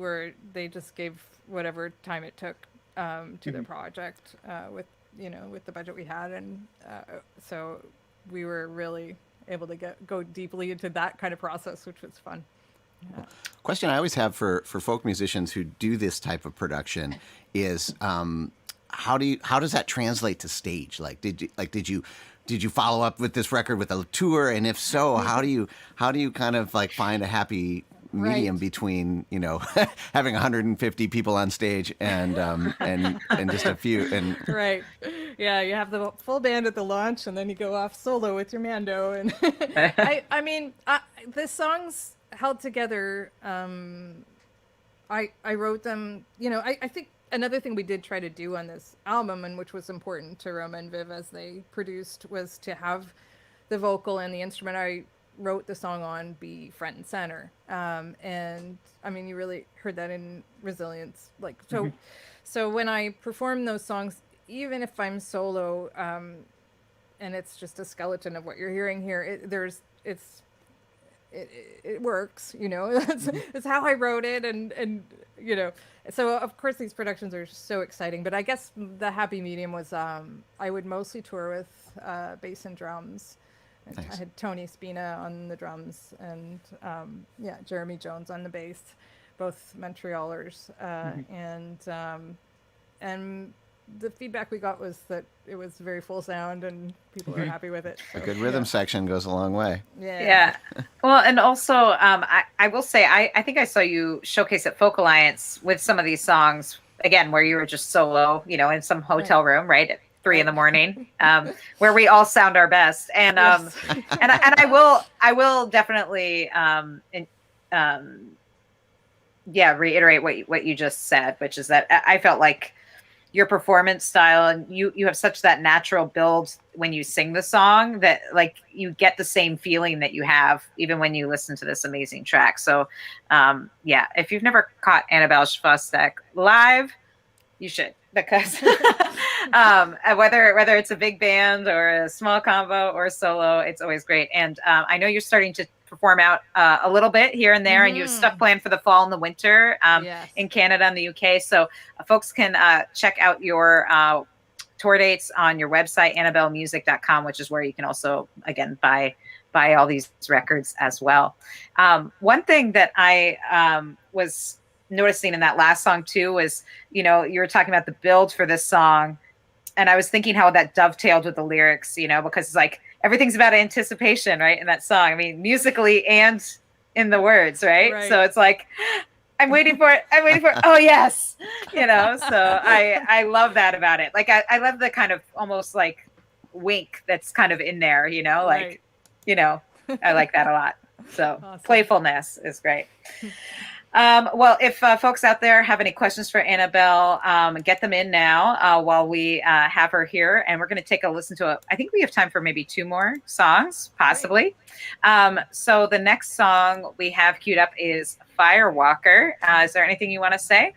just gave whatever time it took to the project with the budget we had, and so we were really able to go deeply into that kind of process, which was fun. Yeah. Question I always have for folk musicians who do this type of production is, how does that translate to stage? Like, did you follow up with this record with a tour, and if so, how do you kind of like find a happy medium between having 150 people on stage and just a few, and right, yeah, you have the full band at the launch, and then you go off solo with your mando, and I mean, the songs held together. I wrote them, I think another thing we did try to do on this album, and which was important to Roma and Viv as they produced, was to have the vocal and the instrument I wrote the song on be front and center. And I mean, you really heard that in Resilience. Like, so when I perform those songs, even if I'm solo, and it's just a skeleton of what you're hearing here, it works, it's how I wrote it, and so of course these productions are so exciting, but I guess the happy medium was I would mostly tour with bass and drums. Nice. I had Tony Spina on the drums, and Jeremy Jones on the bass, both Montrealers, and the feedback we got was that it was very full sound, and people were happy with it. So, a good rhythm section goes a long way. Yeah. Well, and also, I will say, I think I saw you showcase at Folk Alliance with some of these songs, again, where you were just solo, in some hotel room, right? At 3 a.m, where we all sound our best. And, and I will definitely, reiterate what you just said, which is that I felt like your performance style, and you have such that natural build when you sing the song, that like you get the same feeling that you have even when you listen to this amazing track. So if you've never caught Annabelle Chvostek live, you should, because whether it's a big band or a small combo or solo, it's always great. And I know you're starting to perform out a little bit here and there, and you have stuff planned for the fall and the winter in Canada and the UK. So folks can check out your tour dates on your website, annabellemusic.com, which is where you can also, again, buy all these records as well. One thing that I was noticing in that last song too was, you were talking about the build for this song, and I was thinking how that dovetailed with the lyrics, because it's like everything's about anticipation, right? In that song, I mean, musically and in the words, right? So it's like, I'm waiting for it. Oh yes. So I love that about it. Like, I love the kind of almost like wink that's kind of in there, I like that a lot. So Awesome. playfulness is great. Well, if folks out there have any questions for Annabelle, get them in now while we have her here. And we're going to take a listen to I think we have time for maybe 2 more songs, possibly. So the next song we have queued up is Firewalker. Is there anything you want to say?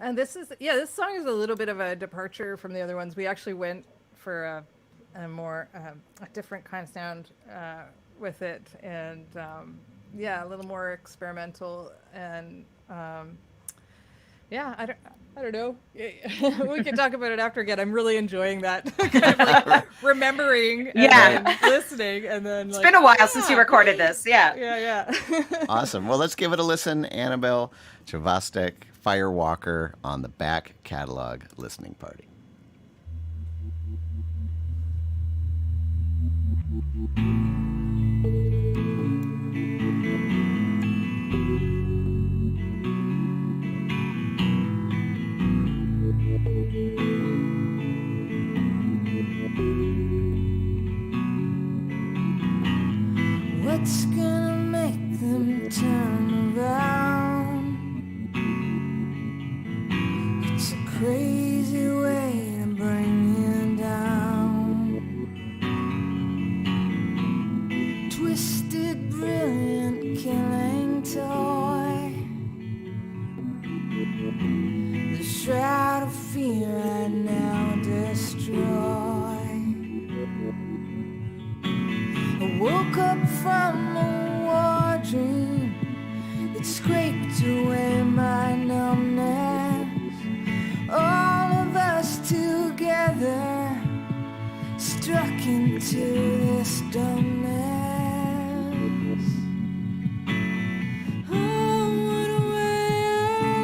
And this song is a little bit of a departure from the other ones. We actually went for a more a different kind of sound with it, and a little more experimental, and I don't know. We can talk about it after again. I'm really enjoying that, kind of like remembering and listening, and then it's been a while since you recorded this. Yeah. Awesome. Well, let's give it a listen. Annabelle Chvostek, Firewalker on the Back Catalog Listening Party. What's gonna make them turn around? It's a crazy way to bring you down. Twisted, brilliant killing toy. The shroud of fear I now destroy. I woke up from a war dream that scraped away my numbness. All of us together struck into this dumbness. Oh, what a way,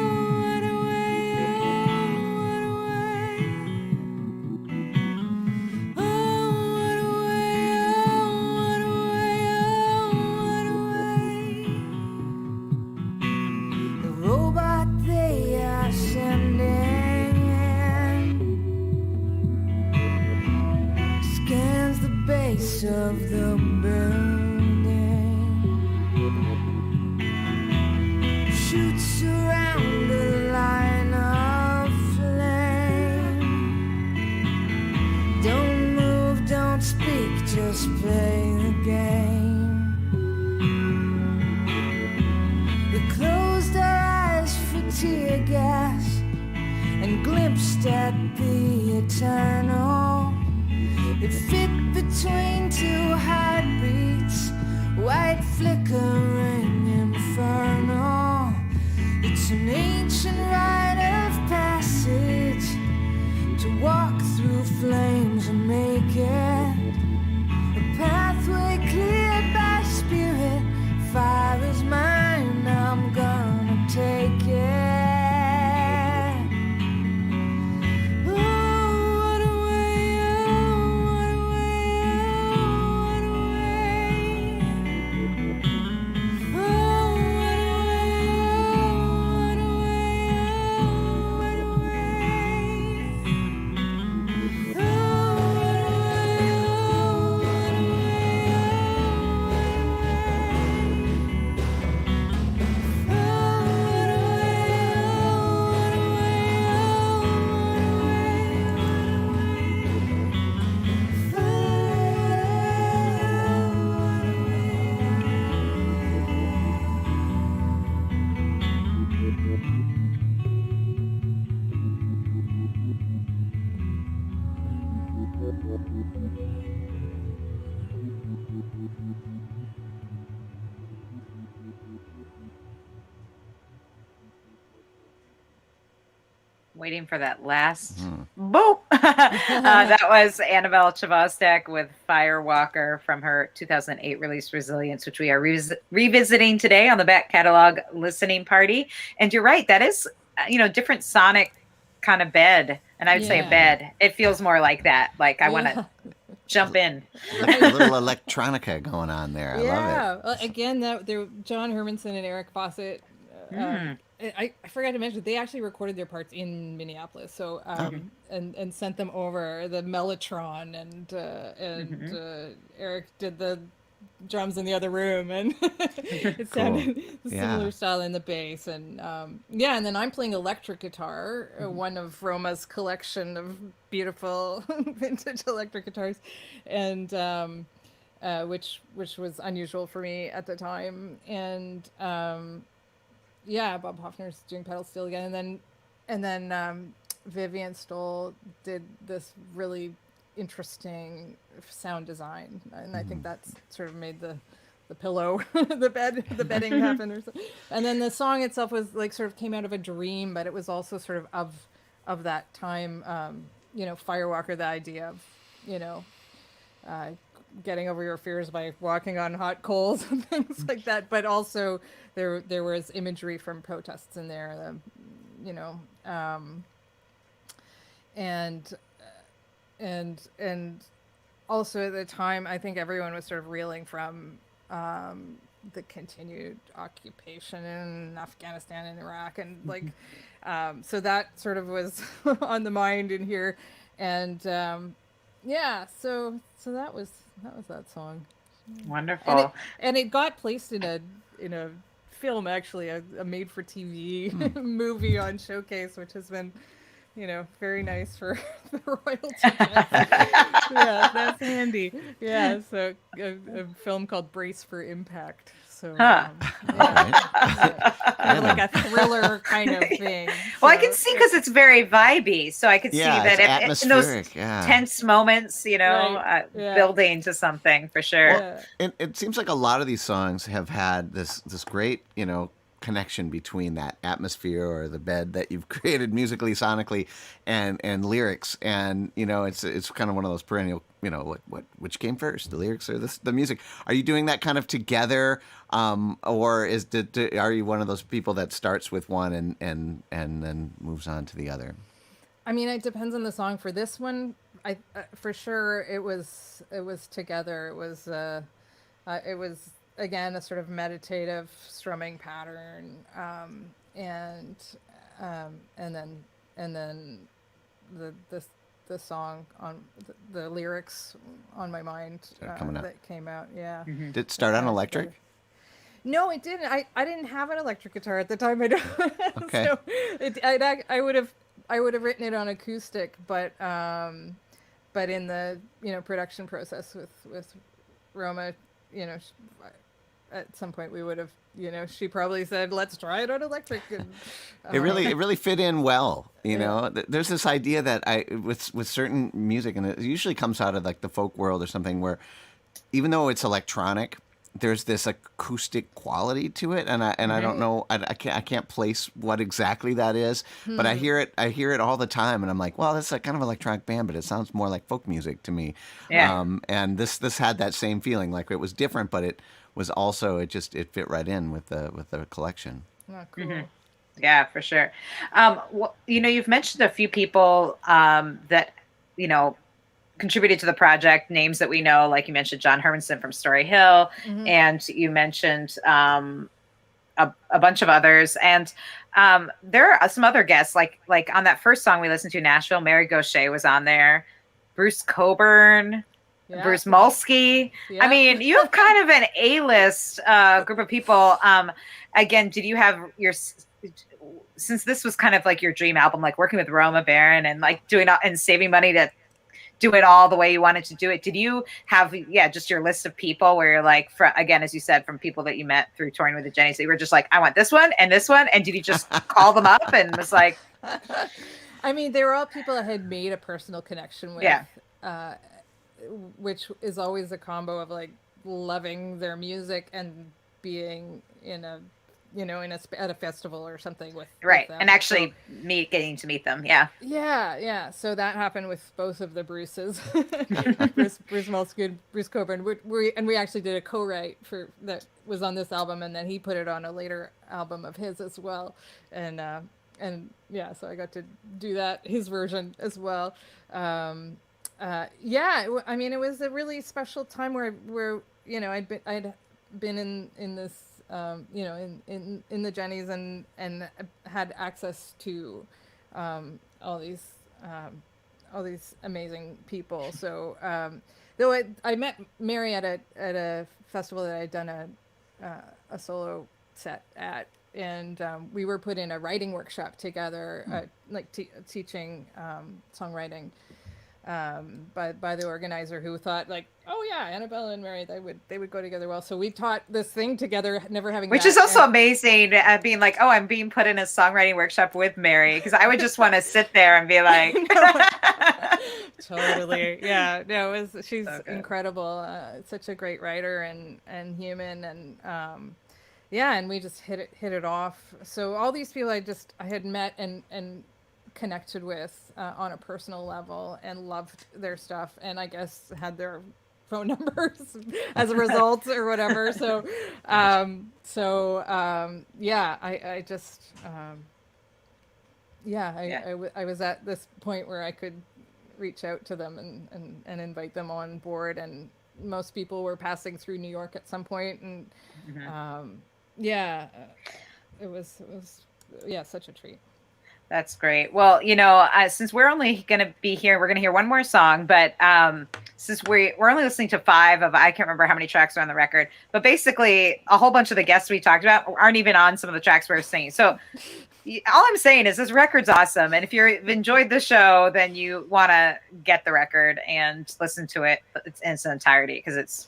oh, what a way, oh, what a way. Oh, what a way, oh, what a way, oh, what a way. The robot they are sending in scans the base of the building, shoots around a line of flame. Don't move, don't speak, just play the game. We closed our eyes for tear gas and glimpsed at the eternal. It fit between 2 heartbeats, white flickering inferno. It's an ancient rite of passage to walk through flames and make it a pathway cleared by spirit. Fire is mine, I'm gonna take it. Waiting for that last boop. That was Annabelle Chvostek with Firewalker from her 2008 release Resilience, which we are revisiting today on the Back Catalog Listening Party. And you're right, that is, different sonic kind of bed. And I would say bed. It feels more like that. Like I want to jump in. A little electronica going on there. I love it. Well, again, John Hermanson and Eric Fawcett. I forgot to mention they actually recorded their parts in Minneapolis, so and sent them over the Mellotron, and Eric did the drums in the other room, and it sounded a Yeah. similar style in the bass, and yeah, and then I'm playing electric guitar, one of Roma's collection of beautiful vintage electric guitars, and which was unusual for me at the time, and yeah, Bob Hoffner's doing pedal steel again, and then Vivian Stoll did this really interesting sound design, and I think that's sort of made the pillow, the bedding happen, or something. And then the song itself was like sort of came out of a dream, but it was also sort of that time, you know, Firewalker, the idea of, you know, getting over your fears by walking on hot coals and things like that. But also there was imagery from protests in there, you know, and also at the time, I think everyone was sort of reeling from the continued occupation in Afghanistan and Iraq, and like, so that sort of was on the mind in here, and yeah, so that was that song. Wonderful. And it got placed in a film, actually, a made for TV movie on Showcase, which has been, you know, very nice for the royalty checks. Yeah, that's handy. Yeah, so a film called Brace for Impact. So Huh. yeah, kind of like a thriller kind of thing. Well, I can see, because it's very vibey, so I could see Yeah, that it's in those atmospheric, yeah. tense moments, you know, Right, yeah. building to something for sure. Yeah. It seems like a lot of these songs have had this great, you know, connection between that atmosphere or the bed that you've created musically, sonically, and lyrics. And you know, it's kind of one of those perennial, you know, which came first, the lyrics or the music? Are you doing that kind of together, or are you one of those people that starts with one and then moves on to the other? I mean, it depends on the song. For this one, I for sure it was together. It was again a sort of meditative strumming pattern, and then the song on the lyrics on my mind coming out. that came out. Yeah. Did it start on electric? No, it didn't. I didn't have an electric guitar at the time. I don't. Okay. So I would have written it on acoustic, but in the, you know, production process with Roma, you know, at some point we would have, you know, she probably said, let's try it on electric. And, It really fit in well, you Yeah. know. There's this idea that with certain music, and it usually comes out of like the folk world or something, where even though it's electronic, there's this acoustic quality to it, and I don't know, I can't place what exactly that is, but I hear it all the time, and I'm like, well, that's a kind of electronic band, but it sounds more like folk music to me. Yeah. And this had that same feeling, like it was different, but it was also it fit right in with the collection. Oh, cool. Yeah, for sure. Well, you know, you've mentioned a few people that, you know, contributed to the project, names that we know, like you mentioned John Hermanson from Story Hill, and you mentioned a bunch of others. And there are some other guests, like on that first song we listened to, Nashville, Mary Gaucher was on there, Bruce Coburn, Yeah. Bruce Molsky. Yeah. I mean, you have kind of an A-list group of people. Again, did you have since this was kind of like your dream album, like working with Roma Barron and like doing and saving money to do it all the way you wanted to do it, did you have just your list of people where you're like, again, as you said, from people that you met through touring with the Jennies, that you were just like, I want this one and this one, and did you just call them up and was like, I mean, they were all people I had made a personal connection with. Yeah. Which is always a combo of like loving their music and being in a, you know, at a festival or something with them. and actually getting to meet them. Yeah. Yeah. So that happened with both of the Bruces, Bruce Molsky, Bruce Coburn. We actually did a co-write that was on this album, and then he put it on a later album of his as well. And yeah, so I got to do his version as well. I mean, it was a really special time where you know, I'd been in this, you know, in the Jennies and had access to all these amazing people. So though I met Mary at a festival that I'd done a solo set at, and we were put in a writing workshop together, like teaching songwriting by the organizer, who thought like, oh yeah, Annabelle and Mary, they would go together well. So we taught this thing together, never having Which met, is also amazing, being like, oh, I'm being put in a songwriting workshop with Mary, because I would just want to sit there and be like, totally, yeah, no, she's So good. incredible, such a great writer and human, and yeah, and we just hit it off. So all these people I had met and connected with on a personal level, and loved their stuff, and I guess had their phone numbers as a result or whatever. So yeah, I just I was at this point where I could reach out to them and invite them on board, and most people were passing through New York at some point, and it was such a treat. That's great. Well, since we're only going to be here, we're going to hear one more song, but since we're only listening to 5 of, I can't remember how many tracks are on the record, but basically a whole bunch of the guests we talked about aren't even on some of the tracks we're singing. So all I'm saying is this record's awesome. And if you've enjoyed the show, then you want to get the record and listen to it in its entirety, because it's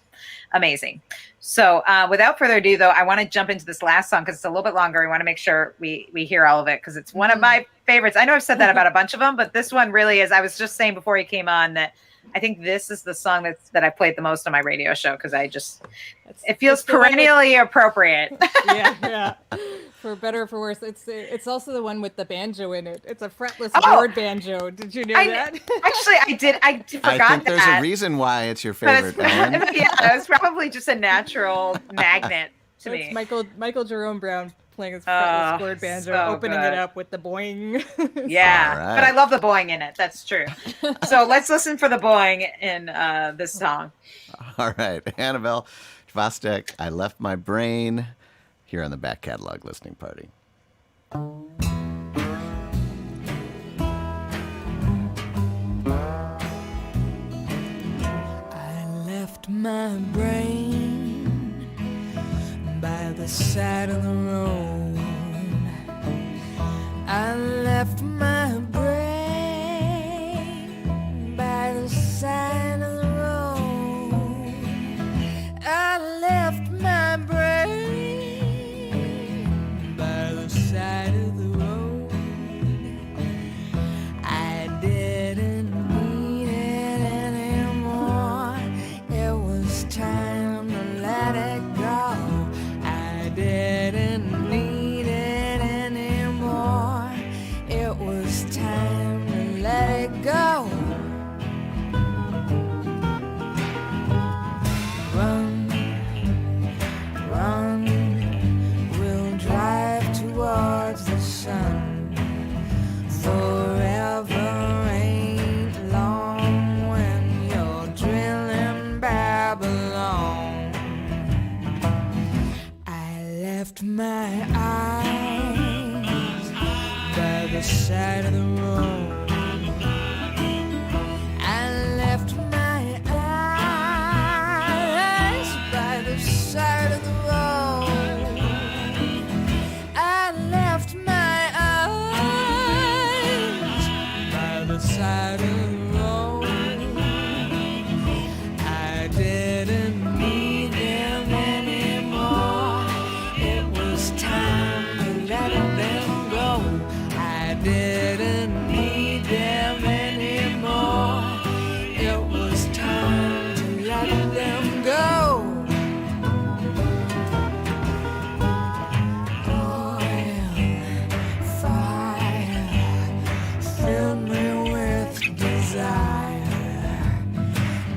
amazing. So without further ado, though, I want to jump into this last song because it's a little bit longer. We want to make sure we hear all of it, because it's one of my favorites. I know I've said that about a bunch of them, but this one really is. I was just saying before he came on that I think this is the song that I played the most on my radio show, because it feels perennially appropriate. Yeah. For better or for worse, it's also the one with the banjo in it. It's a fretless board banjo. Did you know that? Actually, I did. I forgot that. I think there's a reason why it's your favorite, Ellen. Yeah, it was probably just a natural magnet to me. It's Michael Jerome Brown playing his fretless board banjo, opening it up with the boing. Yeah, right. But I love the boing in it. That's true. So let's listen for the boing in this song. All right, Annabelle Chvostek, I Left My Brain, here on the Back Catalog Listening Party. I left my brain by the side of the road. I left my brain by the side of the road. I left my brain by the side of the road. I didn't need it anymore. It was time to let it go. I didn't need it anymore. It was time to let it go. Run, run, we'll drive towards the sun. Forever ain't long when you're drilling Babylon. I left my eyes by the side of the road. I left my eyes by the side of the road. I left my eyes by the side of the road. I didn't need them anymore. It was time to let them go. I didn't need them anymore. It was time to let them go. Oil, fire, fill me with desire.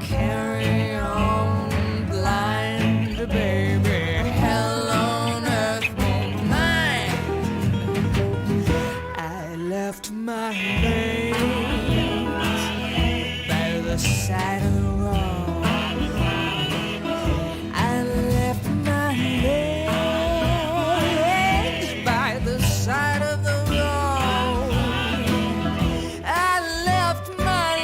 Carry on blind, baby. Hell on earth won't mind. I left my veins by the side of the road. I left my legs by the side of the road. I left my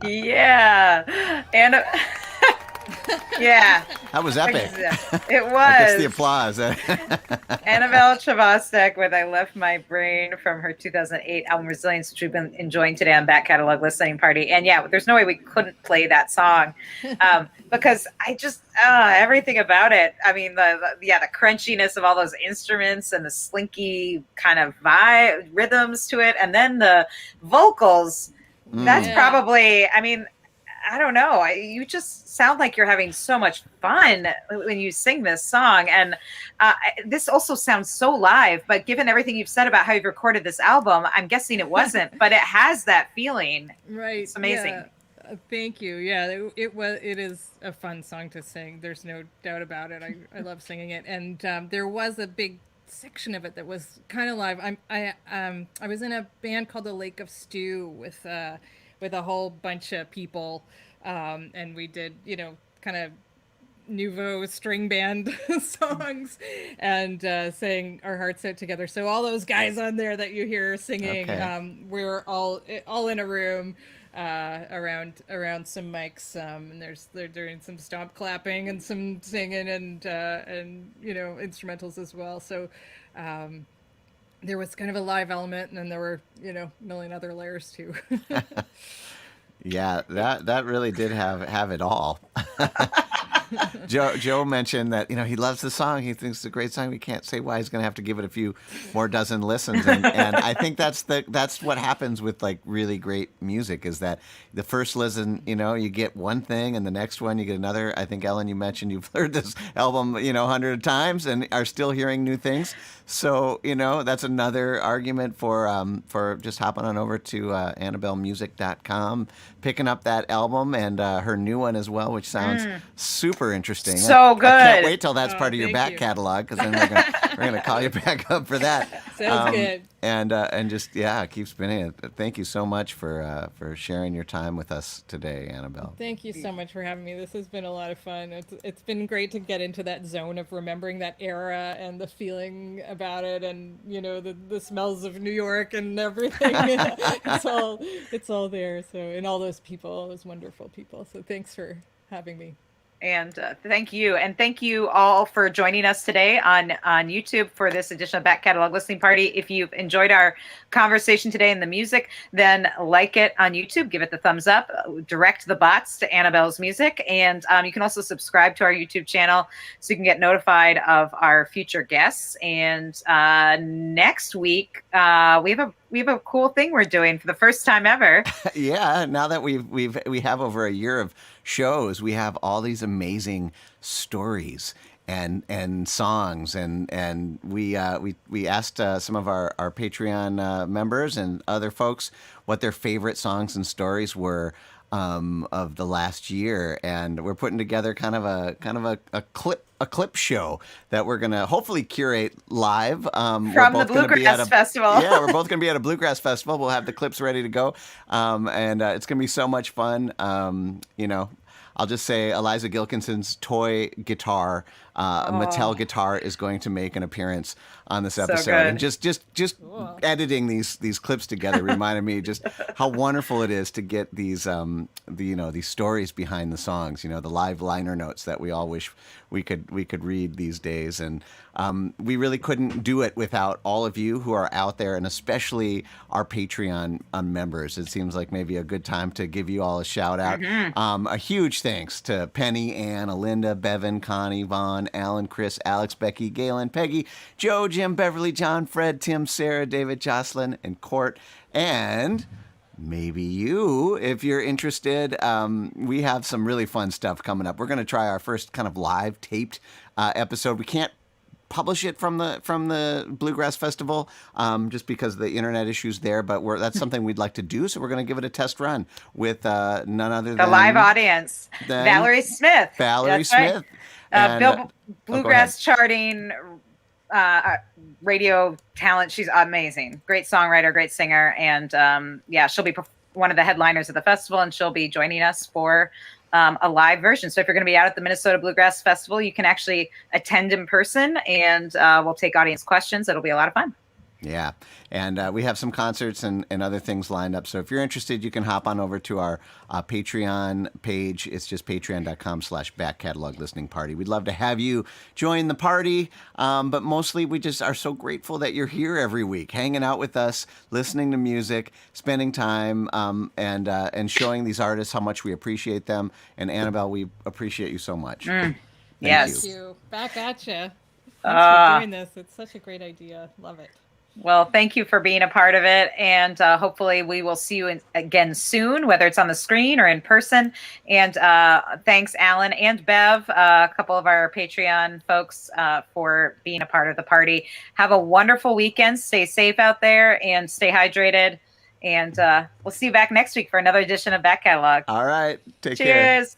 Yeah. And yeah. That was epic. It was. I guess the applause. Annabelle Chvostek with I Left My Brain from her 2008 album Resilience, which we've been enjoying today on Back Catalog Listening Party. And yeah, there's no way we couldn't play that song because I just, everything about it. I mean, the crunchiness of all those instruments and the slinky kind of vibe, rhythms to it. And then the vocals, that's probably, I mean, I don't know. You just sound like you're having so much fun when you sing this song. And this also sounds so live, but given everything you've said about how you've recorded this album, I'm guessing it wasn't, but it has that feeling. Right. It's amazing. Yeah. Thank you. Yeah, it is a fun song to sing. There's no doubt about it. I love singing it. And there was a big section of it that was kind of live. I was in a band called the Lake of Stew with a whole bunch of people, and we did, kind of nouveau string band songs and sang our hearts out together. So all those guys on there that you hear singing, we were all in a room around some mics, and they're doing some stomp clapping and some singing and instrumentals as well. So there was kind of a live element, and then there were a million other layers too. Yeah, that really did have it all. Joe mentioned that he loves the song. He thinks it's a great song. We can't say why. He's going to have to give it a few more dozen listens, and I think that's what happens with like really great music is that the first listen, you get one thing, and the next one you get another. I think Ellen, you mentioned you've heard this album 100 times and are still hearing new things. So that's another argument for just hopping on over to AnnabelleMusic.com, picking up that album and her new one as well, which sounds super interesting. So good. I can't wait till that's part of your back you. catalog, because then we're gonna call you back up for that. Sounds good. And just keep spinning it. Thank you so much for sharing your time with us today, Annabelle. Thank you so much for having me. This has been a lot of fun. It's been great to get into that zone of remembering that era and the feeling about it, and the smells of New York and everything. It's all there. So, and all those people, all those wonderful people. So thanks for having me. And thank you. And thank you all for joining us today on YouTube for this edition of Back Catalog Listening Party. If you've enjoyed our conversation today and the music, then like it on YouTube, give it the thumbs up, direct the bots to Annabelle's music. And you can also subscribe to our YouTube channel so you can get notified of our future guests. And next week, we have a cool thing we're doing for the first time ever. Yeah, now that we have over a year of shows, we have all these amazing stories and songs, and we asked some of our Patreon members and other folks what their favorite songs and stories were of the last year, and we're putting together kind of a clip show that we're gonna hopefully curate live from the Bluegrass Festival. Yeah, we're both gonna be at a Bluegrass Festival. We'll have the clips ready to go, and it's gonna be so much fun. I'll just say Eliza Gilkinson's toy guitar, Mattel guitar, is going to make an appearance on this episode. And just cool. Editing these clips together reminded me just how wonderful it is to get these these stories behind the songs. The live liner notes that we all wish we could read these days, and we really couldn't do it without all of you who are out there, and especially our Patreon members. It seems like maybe a good time to give you all a shout out. Mm-hmm. A huge thanks to Penny, Ann, Alinda, Bevan, Connie, Vaughn, Alan, Chris, Alex, Becky, Galen, Peggy, Joe, Jim, Beverly, John, Fred, Tim, Sarah, David, Jocelyn, and Court, and maybe you, if you're interested. We have some really fun stuff coming up. We're going to try our first kind of live taped episode. We can't publish it from the Bluegrass Festival just because of the internet issues there, but that's something we'd like to do. So we're going to give it a test run with none other than the live audience, Valerie Smith. Valerie Smith. Right. Bluegrass charting radio talent. She's amazing. Great songwriter, great singer. And she'll be one of the headliners of the festival, and she'll be joining us for a live version. So if you're going to be out at the Minnesota Bluegrass Festival, you can actually attend in person, and we'll take audience questions. It'll be a lot of fun. Yeah. And we have some concerts and other things lined up. So if you're interested, you can hop on over to our Patreon page. It's just patreon.com/back catalog listening party. We'd love to have you join the party. But mostly we just are so grateful that you're here every week, hanging out with us, listening to music, spending time, and showing these artists how much we appreciate them. And Annabelle, we appreciate you so much. Yes. Thank you. Back at you. Thanks for doing this. It's such a great idea. Love it. Well, thank you for being a part of it. And hopefully we will see you again soon, whether it's on the screen or in person. And thanks, Alan and Bev, a couple of our Patreon folks, for being a part of the party. Have a wonderful weekend. Stay safe out there and stay hydrated. And we'll see you back next week for another edition of Back Catalog. All right. Take care. Cheers.